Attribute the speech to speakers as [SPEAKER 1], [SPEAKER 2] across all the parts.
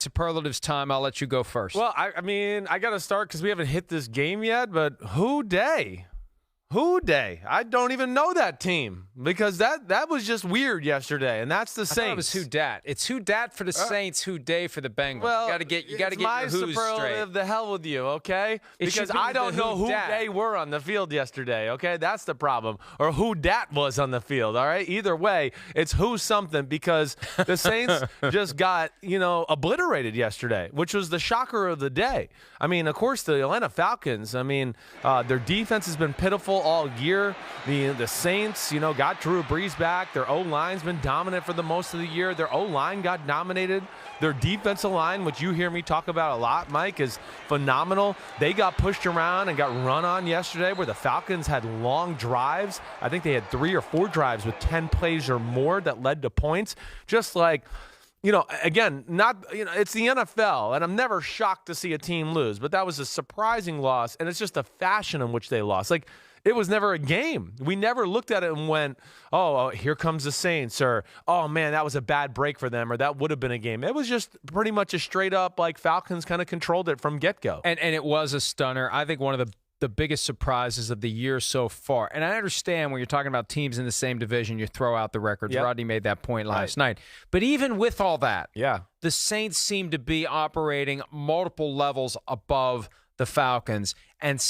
[SPEAKER 1] Superlatives time. I'll let you go first.
[SPEAKER 2] Well, I mean, I got to start because we haven't hit this game yet, but who day? Who day? I don't even know that team because that was just weird yesterday, and that's the Saints.
[SPEAKER 1] I thought it was who dat. It's who dat for the Saints, who day for the Bengals.
[SPEAKER 2] Well,
[SPEAKER 1] you got to get your
[SPEAKER 2] my
[SPEAKER 1] who's
[SPEAKER 2] superlative.
[SPEAKER 1] straight.
[SPEAKER 2] The hell with you, okay? Because I don't know who they were on the field yesterday. Okay, that's the problem, or who dat was on the field. All right, either way, it's who something because the Saints just got obliterated yesterday, which was the shocker of the day. I mean, of course, the Atlanta Falcons. I mean, their defense has been pitiful all year. The Saints, got Drew Brees back. Their O-line's been dominant for the most of the year. Their O-line got dominated. Their defensive line, which you hear me talk about a lot, Mike, is phenomenal. They got pushed around and got run on yesterday where the Falcons had long drives. I think they had 3 or 4 drives with 10 plays or more that led to points. Just like, again, it's the NFL, and I'm never shocked to see a team lose, but that was a surprising loss, and it's just the fashion in which they lost. Like, it was never a game. We never looked at it and went, oh, here comes the Saints, or, oh, man, that was a bad break for them, or that would have been a game. It was just pretty much a straight-up, Falcons kind of controlled it from get-go.
[SPEAKER 1] And it was a stunner. I think one of the biggest surprises of the year so far. And I understand when you're talking about teams in the same division, you throw out the records. Yep. Rodney made that point last night. But even with all that, the Saints seem to be operating multiple levels above the Falcons, and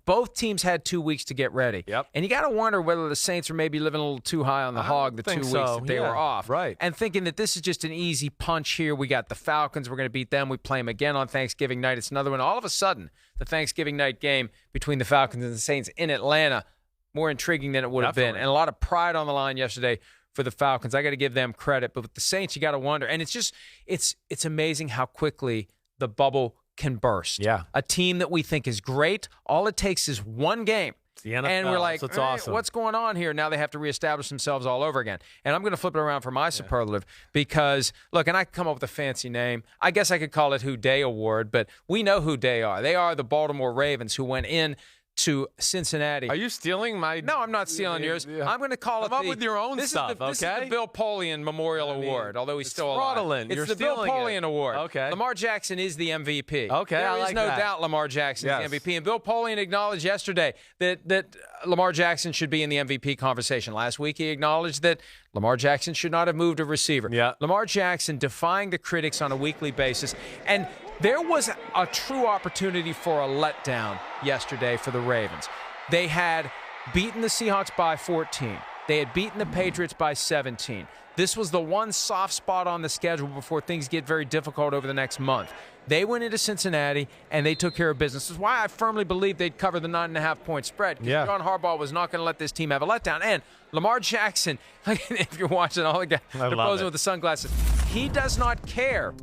[SPEAKER 1] both teams had 2 weeks to get ready.
[SPEAKER 2] Yep.
[SPEAKER 1] And you got to wonder whether the Saints are maybe living a little too high on the hog the 2 weeks that they were off.
[SPEAKER 2] Right.
[SPEAKER 1] And thinking that this is just an easy punch here. We got the Falcons. We're going to beat them. We play them again on Thanksgiving night. It's another one. All of a sudden, the Thanksgiving night game between the Falcons and the Saints in Atlanta, more intriguing than it would have been. And a lot of pride on the line yesterday for the Falcons. I got to give them credit. But with the Saints, you got to wonder. And it's amazing how quickly the bubble can burst.
[SPEAKER 2] Yeah.
[SPEAKER 1] A team that we think is great, all it takes is one game.
[SPEAKER 2] It's the NFL,
[SPEAKER 1] and we're like,
[SPEAKER 2] so it's awesome.
[SPEAKER 1] What's going on here? Now they have to reestablish themselves all over again. And I'm going to flip it around for my superlative because, look, and I come up with a fancy name. I guess I could call it Who Day Award, but we know who they are. They are the Baltimore Ravens who went in to Cincinnati.
[SPEAKER 2] Are you stealing my?
[SPEAKER 1] No, I'm not stealing yours. I'm going to call it
[SPEAKER 2] up with your own stuff.
[SPEAKER 1] This is the Bill Polian Memorial Award, although he's still alive.
[SPEAKER 2] Fraudulent.
[SPEAKER 1] It's the Bill Polian Award.
[SPEAKER 2] Okay.
[SPEAKER 1] Lamar Jackson is the MVP.
[SPEAKER 2] Okay,
[SPEAKER 1] there is no doubt Lamar Jackson is the MVP. And Bill Polian acknowledged yesterday that Lamar Jackson should be in the MVP conversation. Last week he acknowledged that Lamar Jackson should not have moved a receiver.
[SPEAKER 2] Yeah.
[SPEAKER 1] Lamar Jackson defying the critics on a weekly basis. And there was a true opportunity for a letdown yesterday for the Ravens. They had beaten the Seahawks by 14. They had beaten the Patriots by 17. This was the one soft spot on the schedule before things get very difficult over the next month. They went into Cincinnati, and they took care of business. This is why I firmly believe they'd cover the 9.5-point spread. Because John Harbaugh was not going to let this team have a letdown. And Lamar Jackson, if you're watching all the guys, they're posing with the sunglasses, he does not care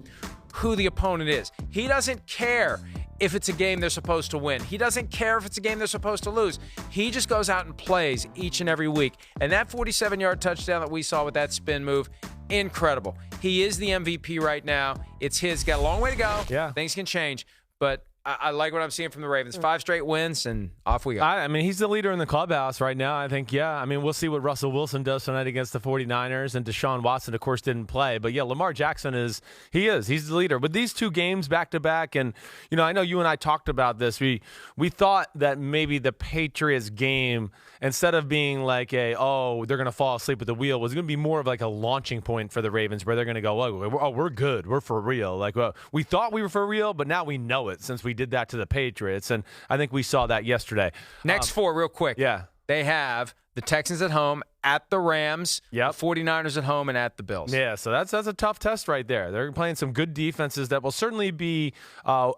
[SPEAKER 1] who the opponent is. He doesn't care if it's a game they're supposed to win. He doesn't care if it's a game they're supposed to lose. He just goes out and plays each and every week. And that 47-yard touchdown that we saw with that spin move, incredible. He is the MVP right now. It's his. Got a long way to go.
[SPEAKER 2] Yeah.
[SPEAKER 1] Things can change. But I like what I'm seeing from the Ravens. 5 straight wins, and off we go.
[SPEAKER 2] I mean, he's the leader in the clubhouse right now. I think, I mean, we'll see what Russell Wilson does tonight against the 49ers, and Deshaun Watson, of course, didn't play. But, Lamar Jackson he's the leader. But these 2 games back-to-back, and, I know you and I talked about this. We thought that maybe the Patriots game, instead of being like they're going to fall asleep at the wheel, was going to be more of like a launching point for the Ravens where they're going to go, we're good. We're for real. We thought we were for real, but now we know it since we did that to the Patriots, and I think we saw that yesterday.
[SPEAKER 1] Next 4 real quick.
[SPEAKER 2] Yeah.
[SPEAKER 1] They have the Texans at home, at the Rams, the 49ers at home, and at the Bills.
[SPEAKER 2] Yeah, so that's a tough test right there. They're playing some good defenses that will certainly be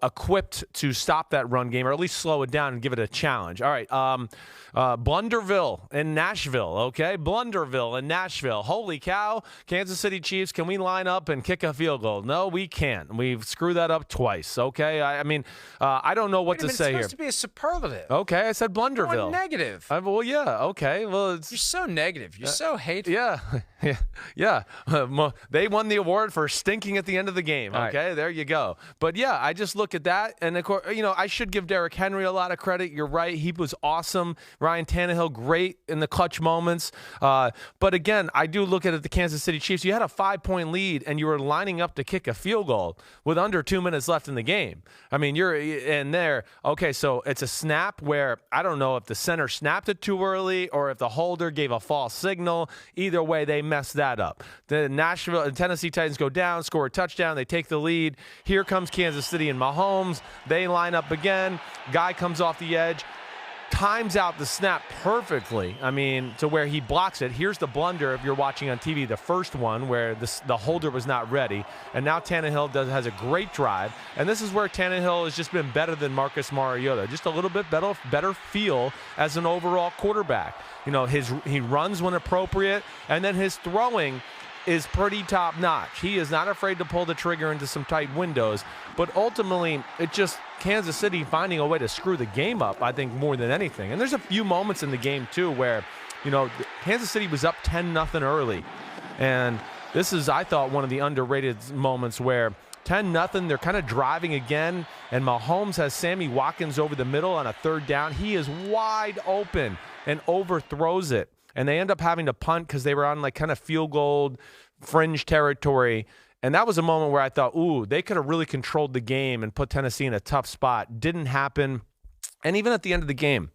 [SPEAKER 2] equipped to stop that run game or at least slow it down and give it a challenge. All right, Blunderville in Nashville, okay? Blunderville in Nashville. Holy cow, Kansas City Chiefs, can we line up and kick a field goal? No, we can't. We've screwed that up twice, okay? I mean, I don't know what to say here.
[SPEAKER 1] It's supposed to be a superlative.
[SPEAKER 2] Okay, I said Blunderville.
[SPEAKER 1] Negative.
[SPEAKER 2] Well, yeah, okay. Well,
[SPEAKER 1] You're so negative. You're so hateful.
[SPEAKER 2] Yeah. Yeah. They won the award for stinking at the end of the game. Okay, right. There you go. But yeah, I just look at that, and of course, I should give Derrick Henry a lot of credit. You're right; he was awesome. Ryan Tannehill, great in the clutch moments. But again, I do look at the Kansas City Chiefs. You had a 5-point lead, and you were lining up to kick a field goal with under 2 minutes left in the game. I mean, you're in there. Okay, so it's a snap where I don't know if the center snapped it too early or if the holder gave a false signal. Either way, they messed that up. The Nashville and Tennessee Titans go down, score a touchdown, they take the lead. Here comes Kansas City and Mahomes. They line up again. Guy comes off the edge, times out the snap perfectly. I mean, to where he blocks it. Here's the blunder if you're watching on TV, the first one where the holder was not ready. And now Tannehill has a great drive. And this is where Tannehill has just been better than Marcus Mariota. Just a little bit better feel as an overall quarterback. He runs when appropriate, and then his throwing is pretty top-notch. He is not afraid to pull the trigger into some tight windows, but ultimately it's just Kansas City finding a way to screw the game up, I think, more than anything. And there's a few moments in the game, too, where, Kansas City was up 10-0 early. And this is, I thought, one of the underrated moments where 10-0, they're kind of driving again, and Mahomes has Sammy Watkins over the middle on a third down. He is wide open and overthrows it. And they end up having to punt because they were on kind of field goal fringe territory. And that was a moment where I thought, ooh, they could have really controlled the game and put Tennessee in a tough spot. Didn't happen. And even at the end of the game,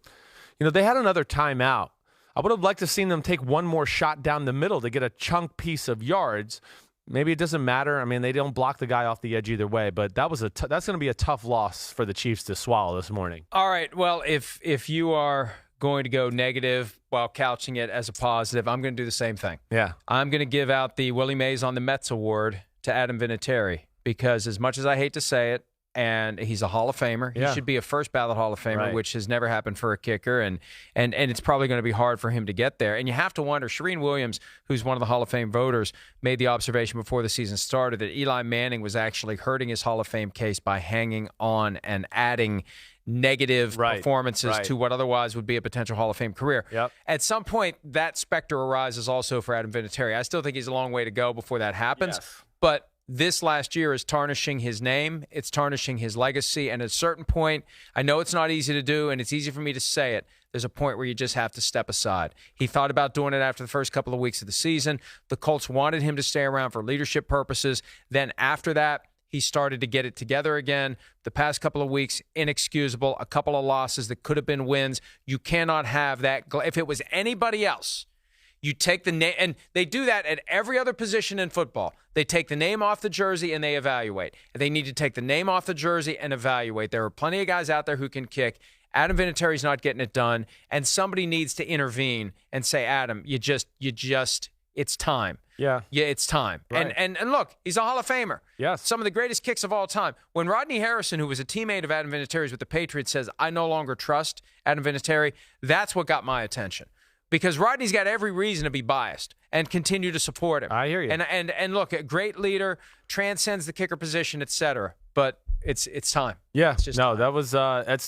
[SPEAKER 2] they had another timeout. I would have liked to seen them take one more shot down the middle to get a chunk piece of yards. Maybe it doesn't matter. I mean, they don't block the guy off the edge either way, but that's going to be a tough loss for the Chiefs to swallow this morning.
[SPEAKER 1] All right. Well, if you are going to go negative while couching it as a positive, I'm going to do the same thing.
[SPEAKER 2] Yeah.
[SPEAKER 1] I'm going to give out the Willie Mays on the Mets award to Adam Vinatieri, because as much as I hate to say it, and he's a Hall of Famer. He should be a first ballot Hall of Famer, right, which has never happened for a kicker, and it's probably going to be hard for him to get there. And you have to wonder, Shereen Williams, who's one of the Hall of Fame voters, made the observation before the season started that Eli Manning was actually hurting his Hall of Fame case by hanging on and adding negative performances to what otherwise would be a potential Hall of Fame career.
[SPEAKER 2] Yep.
[SPEAKER 1] At some point, that specter arises also for Adam Vinatieri. I still think he's a long way to go before that happens, but this last year is tarnishing his name. It's tarnishing his legacy. And at a certain point, I know it's not easy to do, and it's easy for me to say it, there's a point where you just have to step aside. He thought about doing it after the first couple of weeks of the season. The Colts wanted him to stay around for leadership purposes. Then after that, he started to get it together again. The past couple of weeks, inexcusable. A couple of losses that could have been wins. You cannot have that. If it was anybody else, you take the name, and they do that at every other position in football. They take the name off the jersey and they evaluate. They need to take the name off the jersey and evaluate. There are plenty of guys out there who can kick. Adam Vinatieri's not getting it done, and somebody needs to intervene and say, Adam, you just, it's time.
[SPEAKER 2] Yeah,
[SPEAKER 1] it's time.
[SPEAKER 2] Right.
[SPEAKER 1] And look, he's a Hall of Famer.
[SPEAKER 2] Yes.
[SPEAKER 1] Some of the greatest kicks of all time. When Rodney Harrison, who was a teammate of Adam Vinatieri's with the Patriots, says, I no longer trust Adam Vinatieri, that's what got my attention. Because Rodney's got every reason to be biased and continue to support him.
[SPEAKER 2] I hear you.
[SPEAKER 1] And look, a great leader, transcends the kicker position, et cetera. But it's time.
[SPEAKER 2] Yeah.
[SPEAKER 1] It's just
[SPEAKER 2] no,
[SPEAKER 1] time.
[SPEAKER 2] that was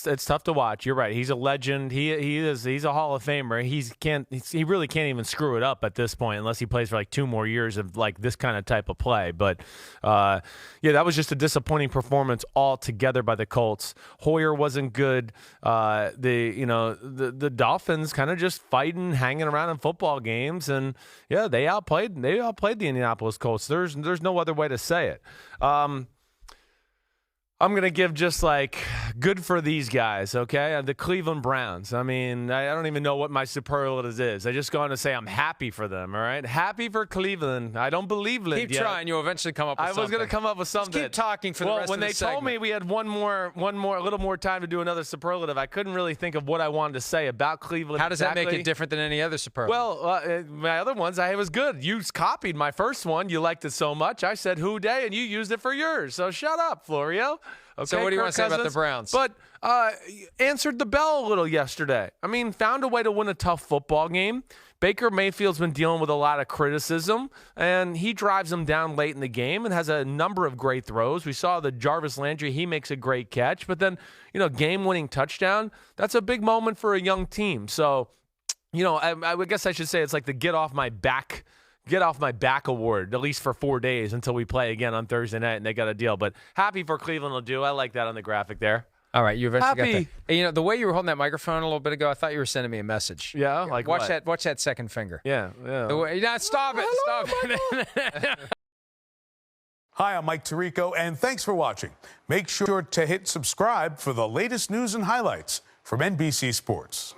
[SPEAKER 2] it's tough to watch. You're right. He's a legend. He's a Hall of Famer. He really can't even screw it up at this point unless he plays for like 2 more years of like this kind of type of play. But that was just a disappointing performance altogether by the Colts. Hoyer wasn't good. The Dolphins kind of just fighting, hanging around in football games, and they outplayed the Indianapolis Colts. There's no other way to say it. I'm going to give just like good for these guys, okay? The Cleveland Browns. I mean, I don't even know what my superlatives is. I just going to say I'm happy for them, all right? Happy for Cleveland. I don't believe it
[SPEAKER 1] Keep trying. You'll eventually come up with something.
[SPEAKER 2] I was going to come up with something.
[SPEAKER 1] Just keep talking for the rest of the
[SPEAKER 2] when they told me we had a little more time to do another superlative, I couldn't really think of what I wanted to say about Cleveland.
[SPEAKER 1] How does that make it different than any other superlative?
[SPEAKER 2] Well, my other ones, I was good. You copied my first one. You liked it so much. I said, who day, and you used it for yours. So shut up, Florio. Okay,
[SPEAKER 1] so what do you want to say about the Browns?
[SPEAKER 2] But answered the bell a little yesterday. I mean, found a way to win a tough football game. Baker Mayfield's been dealing with a lot of criticism, and he drives them down late in the game and has a number of great throws. We saw the Jarvis Landry. He makes a great catch. But then, game-winning touchdown, that's a big moment for a young team. So, I guess I should say it's like the get-off-my-back get off my back award, at least for 4 days until we play again on Thursday night, and they got a deal. But happy for Cleveland will do. I like that on the graphic there.
[SPEAKER 1] All right, you eventually got
[SPEAKER 2] Happy.
[SPEAKER 1] that. Hey, you know, the way you were holding that microphone a little bit ago, I thought you were sending me a message.
[SPEAKER 2] Yeah, like
[SPEAKER 1] watch
[SPEAKER 2] what?
[SPEAKER 1] that. Watch that second finger.
[SPEAKER 2] Yeah, yeah.
[SPEAKER 1] The way, stop it. Stop it.
[SPEAKER 3] Hi, I'm Mike Tirico, and thanks for watching. Make sure to hit subscribe for the latest news and highlights from NBC Sports.